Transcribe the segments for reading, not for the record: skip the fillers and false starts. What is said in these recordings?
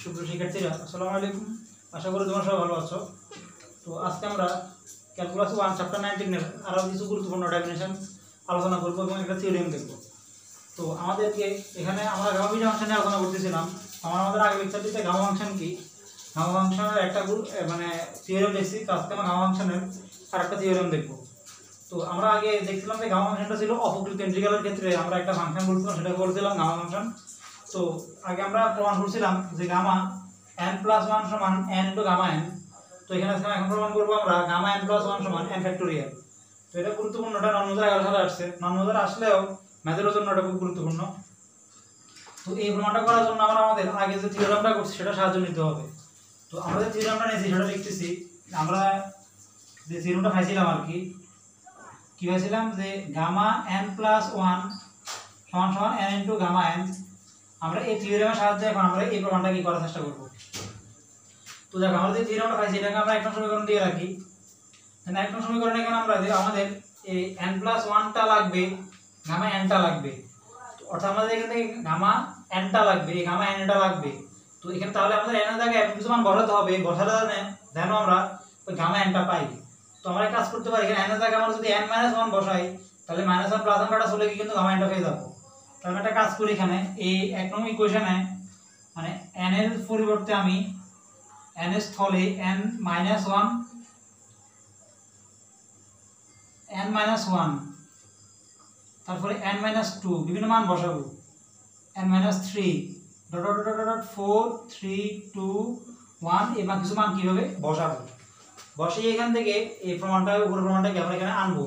সুপ্রিয় শিক্ষার্থীরা আসসালামু আলাইকুম। আশা করি তোমরা সবাই ভালো আছো। তো আজকে আমরা ক্যালকুলাস 1 চ্যাপ্টার 19 এর আরো কিছু গুরুত্বপূর্ণ ডেফিনিশন আলোচনা করব এবং একটা থিওরেম দেখব। তো আমাদেরকে এখানে আমরা গামা বিটা ফাংশন নিয়ে আলোচনা করতেছিলাম। আমাদের আগে লেকচারটিতে গামা ফাংশন কি, গামা ফাংশনের একটা মানে থিওরেম দেখছি। আজকে আমরা গামা ফাংশনের আরেকটা থিওরেম দেখব। তো আমরা আগে দেখছিলাম যে গামা ফাংশনটা ছিল অপকৃত ইন্টিগ্রালের ক্ষেত্রে আমরা একটা ফাংশন বলছিলাম, সেটাকে বলছিলাম গামা ফাংশন। তো আগে আমরা প্রমাণ করছিলাম যে গামা n+1 সমান n * গামা n। তো এখানে এখন প্রমাণ করব আমরা গামা n+1 সমান n ফ্যাক্টোরিয়াল। তো এটা গুরুত্বপূর্ণ, এটা ৯০১১ সালে আসছে। ৯০১১ আসলেও ম্যাথের জন্য এটা খুব গুরুত্বপূর্ণ। তো এই প্রমাণটা করার জন্য আমরা আমাদের আগে যে থিওরেমটা করছি সেটা সাহায্য নিতে হবে। তো আমরা যে থিওরেমটা নিয়েছি সেটা লিখতেছি। আমরা যে থিওরেমটা পাইছিলাম আর কি পাইছিলাম যে গামা n+1 সমান সমান n * গামা n। আমরা এই থিওরেমের সাহায্যে এখন আমরা এই প্রমাণটা কি করার চেষ্টা করব। তো দেখো আমরা যে থিওরেমটা পাইছি এটাকে আমরা একটা সমীকরণ দিয়ে রাখি। তাহলে একটা সমীকরণে এখানে আমরা যে আমাদের এই n+1 টা লাগবে, গামা n টা লাগবে। তো অর্থাৎ আমাদের এখান থেকে গামা n টা লাগবে, এই গামা n টা লাগবে। তো এখানে তাহলে আমাদের n এর জায়গায় কিছু মান বসাতে হবে, বসালে যেন আমরা ওই গামা n টা পাই। তো আমরা কাজ করতে পারি, এখানে n এর জায়গায় আমরা যদি n-1 বসাই তাহলে -1 + 1 কাটা চলে গিয়ে কিন্তু গামা n টা পেয়ে যাব। তাহলে একটা কাজ করি, এখানে এই এক নং ইকুয়েশনে মানে n এর পরিবর্তে আমি n এর স্থলে n-1 তারপরে n-2 বিভিন্ন মান বসাবো, n-3 ... 4 3 2 1 এবং কিছু মান কিভাবে বসাবো। বসিয়ে এখান থেকে এই প্রমাণটা উপরের প্রমাণটাকে আমরা এখানে আনবো।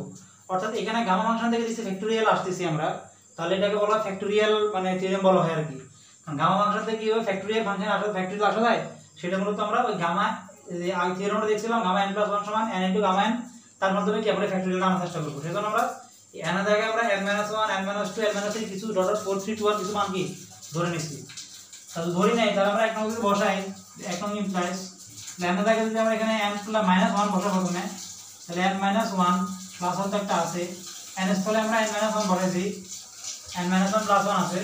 অর্থাৎ এখানে গামা ফাংশন থেকে দিচ্ছি ফ্যাক্টোরিয়াল আসতেছি আমরা, তাহলে এটাকে বলা হয় ফ্যাক্টোরিয়াল মানে থিওরেম বলা হয় আর কি। কারণ গামা ফাংশন থেকে কিভাবে ফ্যাক্টোরিয়াল ফাংশন আসলে ফ্যাক্টোরিয়াল আসা যায় সেটা মূলত আমরা ওই গামা যে আগে থিওরেমটা দেখছিলাম গামা n+1 সমান n * গামা n, তার মাধ্যমে কি আমরা ফ্যাক্টোরিয়াল আনার চেষ্টা করব। সেজন্য আমরা n এর জায়গায় আমরা n-1 n-2 n-3 কিছু .4 3 2 1 কিছু মান কি ধরে নিছি। তাহলে ধরি নাই, তাহলে আমরা এক নং যদি বসাই, এক নং ইমপ্লাইজ n এর জায়গায় যদি আমরা এখানে n+-1 বসাবো প্রথমে, তাহলে n-1 প্লাস হতে একটা আছে, n এর স্থলে আমরা n-1 বসাইছি, n-1 + 1 আছে,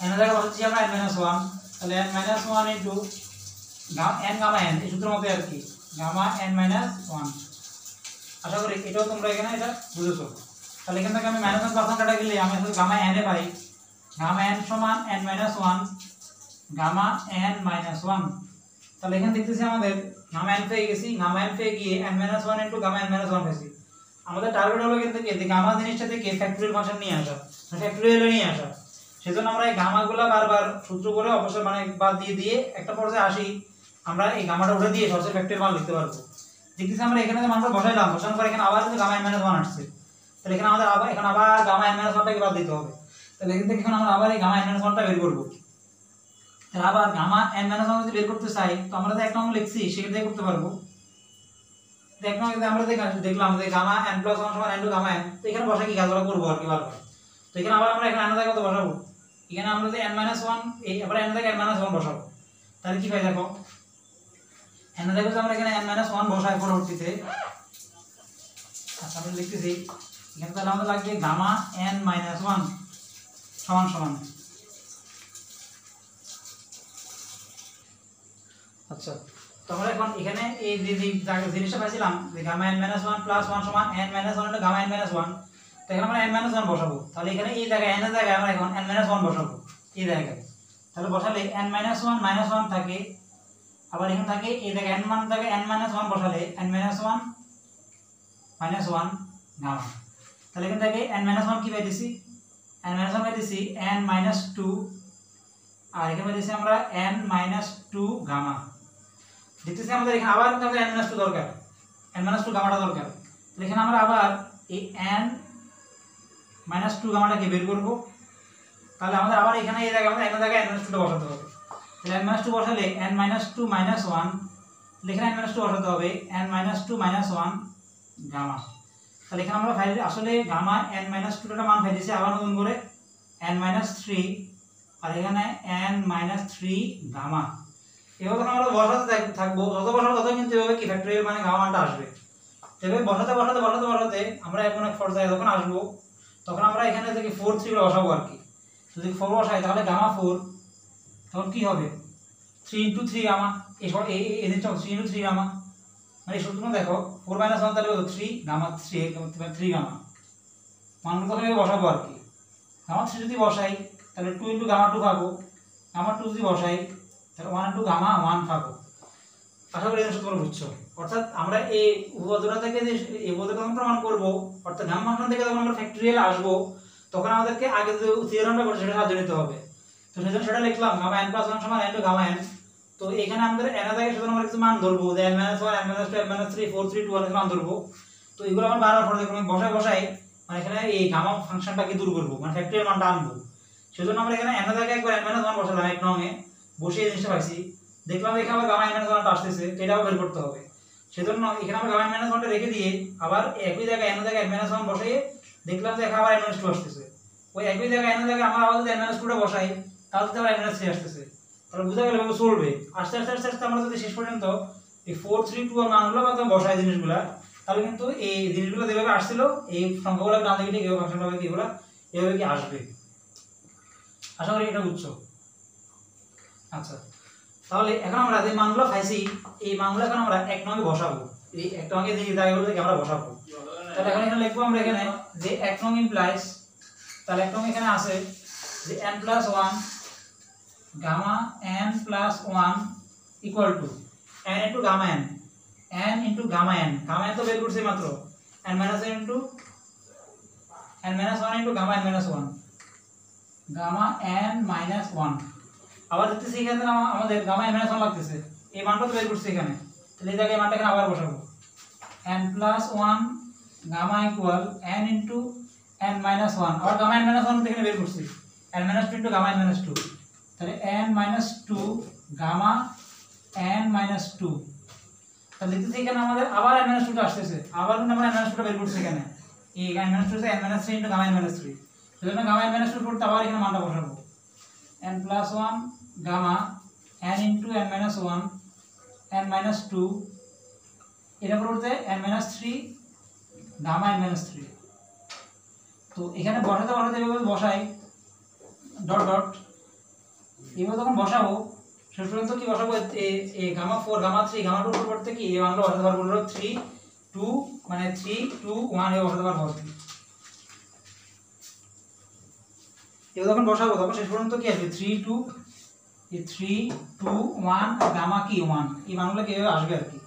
n এর জায়গায় বসাচ্ছি আমরা n-1, তাহলে n-1 * n গামা n, এই সূত্রের মতো আর কি, গামা n-1। আশা করি এটাও তোমরা এখানে এটা বুঝেছো। তাহলে এখান থেকে আমি -1 + 1 কাটা গেলে আমি আসলে গামা n এ পাই, গামা n সমান n-1 গামা n-1। তাহলে এখানে দেখতেছি আমাদের গামা n পেয়ে গেছি, গামা n পেয়ে গিয়ে n-1 * গামা n-1 পেয়েছি। আমাদের টার্গেট হলো কিন্তু এই গামা জিনিসটা থেকে ফ্যাক্টোরিয়াল ফাংশন নিয়ে আসা, ফ্যাক্টোরিয়ালে নিয়ে আসা। সেজন্য আমরা এই গামাগুলো বারবার সূত্র করে অবশ্যই মানে বাদ দিয়ে একটা পর্যায়ে আসি, আমরা এই গামাটা উঠে দিয়ে সরাসরি ফ্যাক্টোরিয়াল মান লিখতে পারবো। দেখতেছি আমরা এখানে যে মানটা বসাইলাম, বসানোর পর এখানে আবার কিন্তু গামা n-1 আসছে। তাহলে এখানে আমাদের আবার গামা n-1টাকে বাদ দিতে হবে। তাহলে এখান থেকে এখন আমরা আবার এই গামা n-1টা বের করব। তাহলে আবার গামা n-1 যদি বের করতে চাই, তো আমরা যে এক নম্বর লিখছি সেটা দিয়ে করতে পারবো। এক নম্বরে আমরা দেখলাম যে গামা n+1 সমান n * গামা n। তো এখানে বসে কি কাজগুলো করব আর কি বারবার। তো এখানে আবার আমরা এখানে n এর জায়গায় কত বসাবো, এখানে আমরা যে n-1 এই আবার n এর জায়গায় n-1 বসাবো। তাহলে কি পাই দেখো, n এর জায়গায় আমরা এখানে n-1 বসাই পরবর্তীতে। আচ্ছা আমরা লিখতেছি এখানে, তাহলে আমাদের লাগবে গামা n-1 সমান সমান, আচ্ছা তো আমরা এখন এখানে এই যে জিনিসটা পাইছিলাম যে গামা n-1 + 1 সমান n-1 * গামা n-1, তো এখানে আমরা n-1 বসাবো। তাহলে এখানে এই জায়গায় n এর জায়গায় আমরা এখন n-1 বসাবো এই জায়গায়। তাহলে বসালে n-1 -1 থাকে, আবার এখানে থাকে এই জায়গায় n জায়গায় n-1 বসালে n-1 গামা। তাহলে এখানে থেকে n-1 কি পাইতেছি, n-1 পাইতেছি n-2, আর এখানে পাইতেছি আমরা n-2 গামা। দেখতেছি আমাদের এখানে আবার কিন্তু n-2 দরকার, n-2 গামাটা দরকার। তাহলে এখানে আমরা আবার এই n-2 গামাটাকে বের করব। তাহলে আমাদের আবার এখানে এই জায়গায় আমাদের n এর জায়গায় n-2টা বসাতে হবে। তাহলে n-2 বসালে n-2 - 1, এখানে n-2 বসাতে হবে n-2 - 1 গামা। তাহলে এখানে আমরা আসলে গামা n-2টা মান পাইছি আবার নতুন করে n-3, আর এখানে n-3 গামা। এভাবে আমরা বসাতে থাকবো, যত বসাবো তত কিন্তু এভাবে কি ফ্যাক্টোরিয়াল মানে গামা মানটা আসবে। তবে বসাতে আমরা এখন এক পর্যায়ে যখন আসবো তখন আমরা এখানে থেকে 4 3 বসাবো আর কি। যদি 4 বসাই তাহলে গামা 4 তখন কি হবে 3 × 3 গামা, এই জিনিসটা 3 × 3 গামা, মানে এই সূত্রটা দেখো 4 - 1 তাহলে কত 3 গামা 3 গামা মানগুলো তখন বসাবো আর কি। গামা 3 যদি বসাই তাহলে 2 × গামা 2 পাবো, গামা 2 যদি বসাই তাহলে 1 × গামা 1 পাবো। আশা করি এটা তোমরা বুঝছো। অর্থাৎ আমরা এই উপপাদ্যটা থেকে যে এই উপপাদ্যটা আমরা প্রমাণ করব, অর্থাৎ গামা ফাংশন থেকে যখন আমরা ফ্যাক্টরিয়াল আসবো তখন আমাদেরকে আগে যে থিওরেমটা করে সেটা সাহায্য নিতে হবে। তো সেজন্য সেটা লিখলাম gamma n + 1 = n × gamma n। তো এখানে আমাদের n এর জায়গায় শুধু আমরা কিছু মান ধরবো, যে n - 1 n - 2 n - 3 4 3 2 এর মান ধরবো। তো এগুলো আমরা বারবার পর্যায়ক্রমে বসাই মানে এখানে এই গামা ফাংশনটাকে দূর করব, মানে ফ্যাক্টরিয়াল মানটা আনবো। সেজন্য আমরা এখানে n এর জায়গায় একবার n - 1 বসালাম এক নং এ, বসে এই জিনিসটা পাইছি। দেখলাম এখানে আবার গামা n - 1টা আসতেছে, তো এটাও বের করতে হবে। সেজন্য এখানে আমরা গামা n - 1টা রেখে দিয়ে আবার একই জায়গায় n এর জায়গায় n - 1 বসাই দেখলাম যে এখানে আবার n - 2 আসতেছে। ওই একই জায়গায় n এর জায়গায় আমরা আবার যদি n - 2টা বসাই তাহলে তো আবার n - 3 আসতেছে। তাহলে বুঝা গেল এভাবে চলবে। আস্তে আস্তে আস্তে আস্তে আমরা যদি শেষ পর্যন্ত এই 4 3 2 এর মানগুলো বা বসাই জিনিসগুলা, তাহলে কিন্তু এই জিনিসগুলো যেভাবে আসছিল এই সংখ্যাগুলো ডান দিকে ঠিক এভাবে ফাংশন হবে, কি এগুলা এভাবে কি আসবে। আশা করি এটা বুঝছো। আচ্ছা, তাহলে এখন আমরা যে মানগুলো পাইছি এই মানগুলো এখন আমরা এক নঙ্গে বসাবো। এই এক নঙ্গে যে জায়গাগুলো থেকে আমরা বসাবো, তাহলে এখন এখানে লিখবো আমরা এখানে যে এক নং ইমপ্লাইজ, তাহলে এক নং এখানে আছে যে n + 1 gamma n + 1 equal to n * gamma n, n * gamma n, gamma n তো বের করছি মাত্র n - 1 * n - 1 * gamma n - 1, gamma n - 1। আবার দেখতেছি এখানে আমাদের গামা n - 1 লাগতেছে, এই মানটা তো বের করছি এখানে, তাহলে এই জায়গায় মানটা এখানে আবার বসাবো n + 1 gamma equal n * n - 1, আবার গামা n - 1 এখানে বের করছি n - 2 * গামা n - 2, তাহলে n - 2 গামা n - 2। তাহলে দেখতেছি এখানে আমাদের আবার n - 2টা আসতেছে, আবার কিন্তু আমরা n - 2টা বের করছি এখানে, এই n - 2 n - 3 * গামা n - 3। সেজন্য গামা n - 2 করতে আবার এখানে মানটা বসাবো n + 1 gamma n * n - 1 n - 2, এটা পরিবর্তে n - 3 গামা n - 3। তো এখানে বসাতে এভাবে বসাই ডট ডট, এভাবে যখন বসাবো শেষ পর্যন্ত কি বসাবো এই গামা 4 গামা 3 গামা 2 পরিবর্তে কি এই মানগুলো বসাতে পারবো 3 2 মানে 3 2 1 এ বসাতে পারবো। এবার যখন বসাবো তখন শেষ পর্যন্ত কি আসবে 3 2 এই 3 2 1 আর গামা কি 1, এই মানগুলো কিভাবে আসবে আর কি।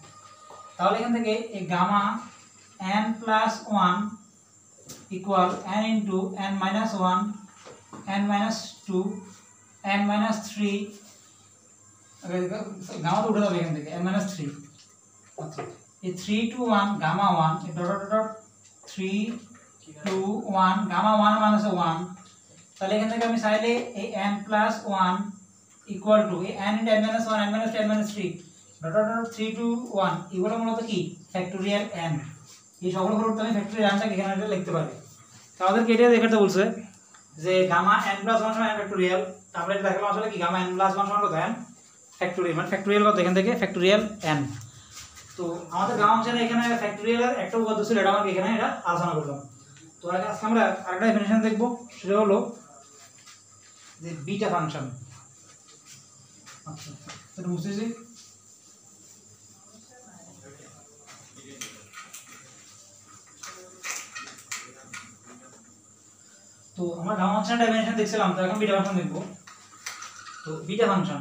তাহলে এখান থেকে এই gamma n + 1 equal n * n - 1 n - 2 n - 3, gamma তো উঠে যাবে এখান থেকে n - 3। আচ্ছা, এই 3 2 1 গামা 1 এই ডট ডট ডট 3 2 1 গামা 1 - 1। তাহলে এখান থেকে আমি চাইলে এই n + 1 ইকুয়াল টু এই n * n - 1 n - 2 n - 3 dot dot dot 3 2 1, এগুলো মূলত কি ফ্যাক্টরিয়াল n। এই সকল পরিবর্তে আমি ফ্যাক্টরিয়াল nটাকে এখানে লিখতে পারি। আমাদেরকে এটা দেখাতে বলছে যে গামা n + 1 = n ফ্যাক্টরিয়াল। তাহলে এটা দেখালাম আসলে কি গামা n + 1 = কত n ফ্যাক্টরিয়াল, মানে ফ্যাক্টরিয়াল কত এখান থেকে ফ্যাক্টরিয়াল n। তো আমাদের গামা ফাংশনে এখানে ফ্যাক্টরিয়ালের একটা উপপাদ্য ছিল, এটা আমরা এখানে এটা আলোচনা করলাম। তো আজকে আমরা আরেকটা ডেফিনিশন দেখব, সেটা হলো যে বিটা ফাংশন। আচ্ছা, এটা বুঝতেছি। তো আমরা গামা ফাংশনের ডেফিনিশন দেখছিলাম, তো এখন বিটা ফাংশন দেখব। তো বিটা ফাংশন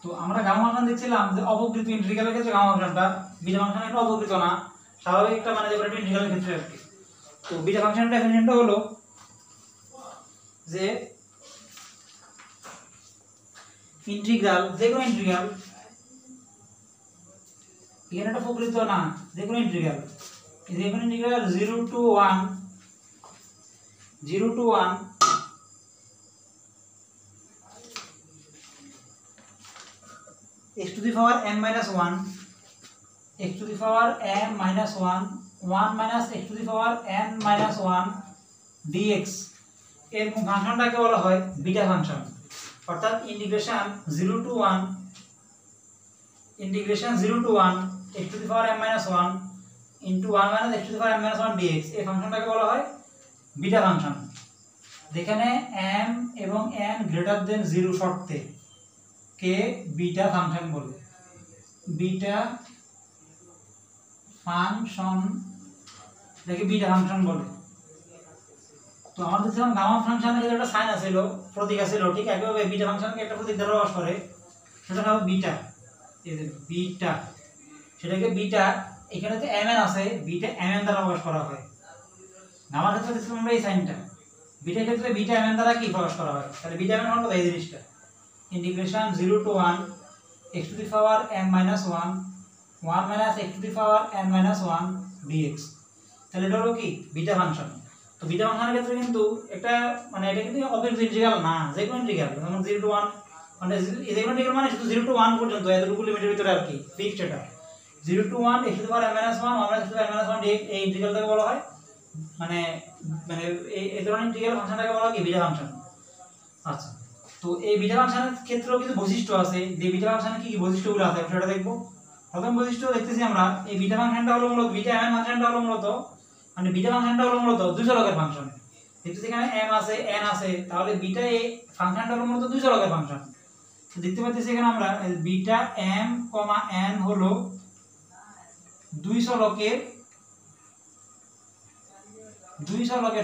তো আমরা গামা ফাংশন দেখছিলাম যে অবকৃত ইন্টিগ্রালের ক্ষেত্রে গামা ফাংশনটা, বিটা ফাংশন একটা অবকৃত না, স্বাভাবিক একটা মানে যেটা ইন্টিগ্রালের ক্ষেত্রে আর কি। তো বিটা ফাংশনের ডেফিনিশনটা হলো যে ইন্টিগ্রাল, যে কোনো ইন্টিগ্রাল, এখানে একটা প্রকৃত না, যে কোনো integral 0 to 1 x to the power n minus 1 x to the power n minus 1 1 minus x to the power n minus 1 dx এর ফাংশনটাকে বলা হয় বিটা ফাংশন। অর্থাৎ integration 0 to 1 x to the power n minus 1 into 1 minus x to the power n minus 1 dx এই ফাংশনটাকে বলা হয় beta function, যেখানে m এবং n greater than 0 শর্তে কে বিটা ফাংশন বলে। বিটা ফাংশন, এটাকে বিটা ফাংশন বলে। তো আমাদের দেখলাম গামা ফাংশনের ক্ষেত্রে একটা সাইন আছিল, প্রতীক আছিল, ঠিক একইভাবে বিটা ফাংশনকে একটা প্রতীক দ্বারা প্রকাশ করে, সেটা হবে বিটা। এই যে বিটা, সেটাকে বিটা, এখানে তো mn আছে, বিটা mn দ্বারা প্রকাশ করা হয়। গামার ক্ষেত্রে দেখলাম আমরা এই সাইনটা, বিটার ক্ষেত্রে বিটা mn দ্বারা কি প্রকাশ করা হয়, তাহলে বিটা mn হলো এই জিনিসটা, integration 0 to 1 x to the power m minus 1 1 minus x to the power n minus 1 dx। তাহলে এটা হলো কি বিটা ফাংশন। তো বিটা ফাংশনের ক্ষেত্রে কিন্তু একটা মানে এটা কিন্তু অবিভাজ্য ইন্টিগ্রাল না, যে কোনো ইন্টিগ্রাল, যেমন 0 to 1 মানে যে কোনো ইন্টিগ্রাল মানে শুধু 0 to 1 পর্যন্ত, এতটুকু লিমিটের ভিতরে আর কি ফিক্সড। এটা 0 to 1 x to the power m minus 1 1 minus x to the power n minus 1 dx, এই ইন্টিগ্রালটাকে বলা হয় মানে মানে এই ধরনের ইন্টিগ্রাল ফাংশনটাকে বলা হয় কি বিটা ফাংশন। আচ্ছা, তো এই বিটা ফাংশনের ক্ষেত্রেও কিছু বৈশিষ্ট্য আছে, যে বিটা ফাংশনের কি কি বৈশিষ্ট্যগুলো আছে সেটা দেখব। প্রথম বৈশিষ্ট্য দেখতেছি আমরা, এই বিটা ফাংশনটা হলো মূলত বিটা mn ফাংশনটা হলো মূলত মানে বিটা ফাংশনটা হলো মূলত দুই চলকের ফাংশন। দেখতেছি এখানে m আছে n আছে, তাহলে বিটা এই ফাংশনটা হলো মূলত দুই চলকের ফাংশন। তো দেখতে পাচ্ছি এখানে আমরা বিটা m, n হলো দুই চলকের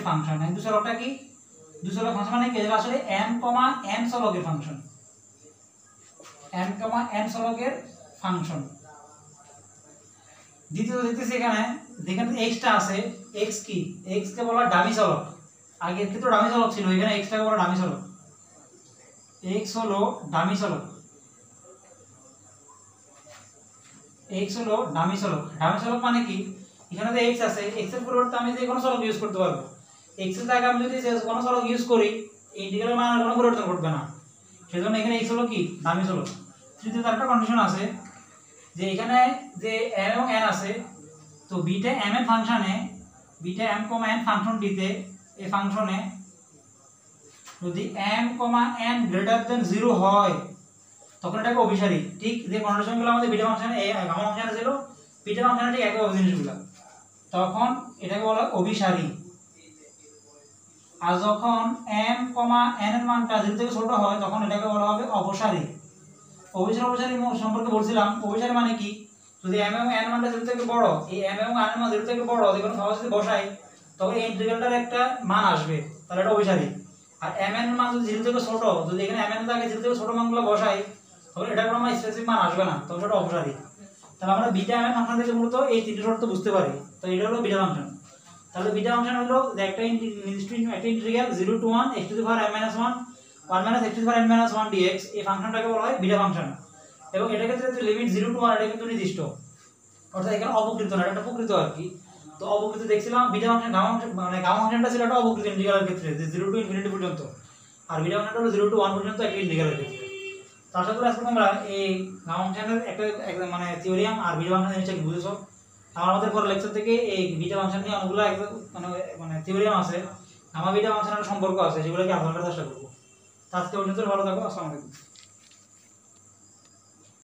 ফাংশন। এই দুই চলকটা কি দুই চলক ফাংশন মানে কি, আসলে m, n চলকের ফাংশন, m, n চলকের ফাংশন। দ্বিতীয়ত দেখতেছি এখানে যেখানে x টা আছে, x কি, x কে বলা হয় ডামি চলক। আগে ক্ষেত্রে ডামি চলক ছিল, এখানে x টাকে বলা ডামি চলক। x হলো ডামি চলক, x হলো ডামি চলক। ডামি চলক মানে কি, এখানে তো x আছে, x এর পরিবর্তে আমি যে কোনো চলক ইউজ করতে পারবো। x এর জায়গায় আমি যদি কোনো চলক ইউজ করি, এই ইন্টিগ্রালের মান কোনো পরিবর্তন ঘটবে না, সেজন্য এখানে x হলো কি ডামি চলক। তৃতীয়ত একটা কন্ডিশন আছে যে এখানে যে m এবং n আছে, তো বিটা m এর ফাংশনে, বিটা m, n ফাংশনটিতে, এই ফাংশনে যদি m, n গ্রেটার দেন 0 হয় তখন এটাকে অভিসারী। ঠিক যে কন্ডিশনগুলো আমাদের বিটা ফাংশনে, এই গামা ফাংশনে ছিল, বিটা ফাংশনে ঠিক একই জিনিসগুলো, তখন এটাকে বলা হয় অভিসারী। আর যখন m, n এর মানটা 0 থেকে ছোট হয় তখন এটাকে বলা হবে অপসারী। অভিসারী সম্পর্কে বলছিলাম, অভিসারী মানে কি, যদি m এবং n মানটা 0 থেকে বড়, এই m এবং n এর মান 0 থেকে বড় যেকোনো সহজে বসাই তবে এই ইন্টিগ্রালটার একটা মান আসবে, তাহলে এটা অভিসারী। আর m n এর মান যদি 0 থেকে ছোট, যদি এখানে m n এর আগে 0 থেকে ছোট মানগুলো বসাই তবে এটা কোনো স্পেসিফিক মান আসবে না, তবে এটা অপসারী। তাহলে আমরা বিটা m ফাংশন থেকে মূলত এই তিনটি শর্ত বুঝতে পারি। তো এটা হলো বিটা ফাংশন। তাহলে বিটা ফাংশন হলো যে একটা নির্দিষ্ট একটা integral 0 to 1 x to the power m minus 1 1 minus x to the power n minus 1 dx, এই ফাংশনটাকে বলা হয় বিটা ফাংশন। এবং এটা ক্ষেত্রে লিমিট 0 to 1 এটা কিন্তু নির্দিষ্ট, অর্থাৎ এখানে অবকৃত না, এটা প্রকৃত আর কি। তো অবকৃত দেখছিলাম বিটা ফাংশন, গামা ফাংশন মানে গামা ফাংশনটা ছিল একটা অবকৃত ইন্টিগ্রালের ক্ষেত্রে, যে 0 to ইনফিনিটি পর্যন্ত, আর বিটা ফাংশনটা হলো 0 to 1 পর্যন্ত একটা ইন্টিগ্রালের ক্ষেত্রে। তো আশা করি আজকে তোমরা এই গামা ফাংশনের একটা মানে থিওরিয়াম আর বিটা ফাংশন জিনিসটা কি বুঝেছো। আমাদের পরের লেকচার থেকে এই বিটা ফাংশন নিয়ে অনেকগুলো মানে থিওরিয়াম আছে, গামা বিটা ফাংশনের সম্পর্ক আছে, সেগুলোকে আলোচনা করার চেষ্টা করবো। আজকে পর্যন্ত ভালো থাকো, আসসালামু আলাইকুম।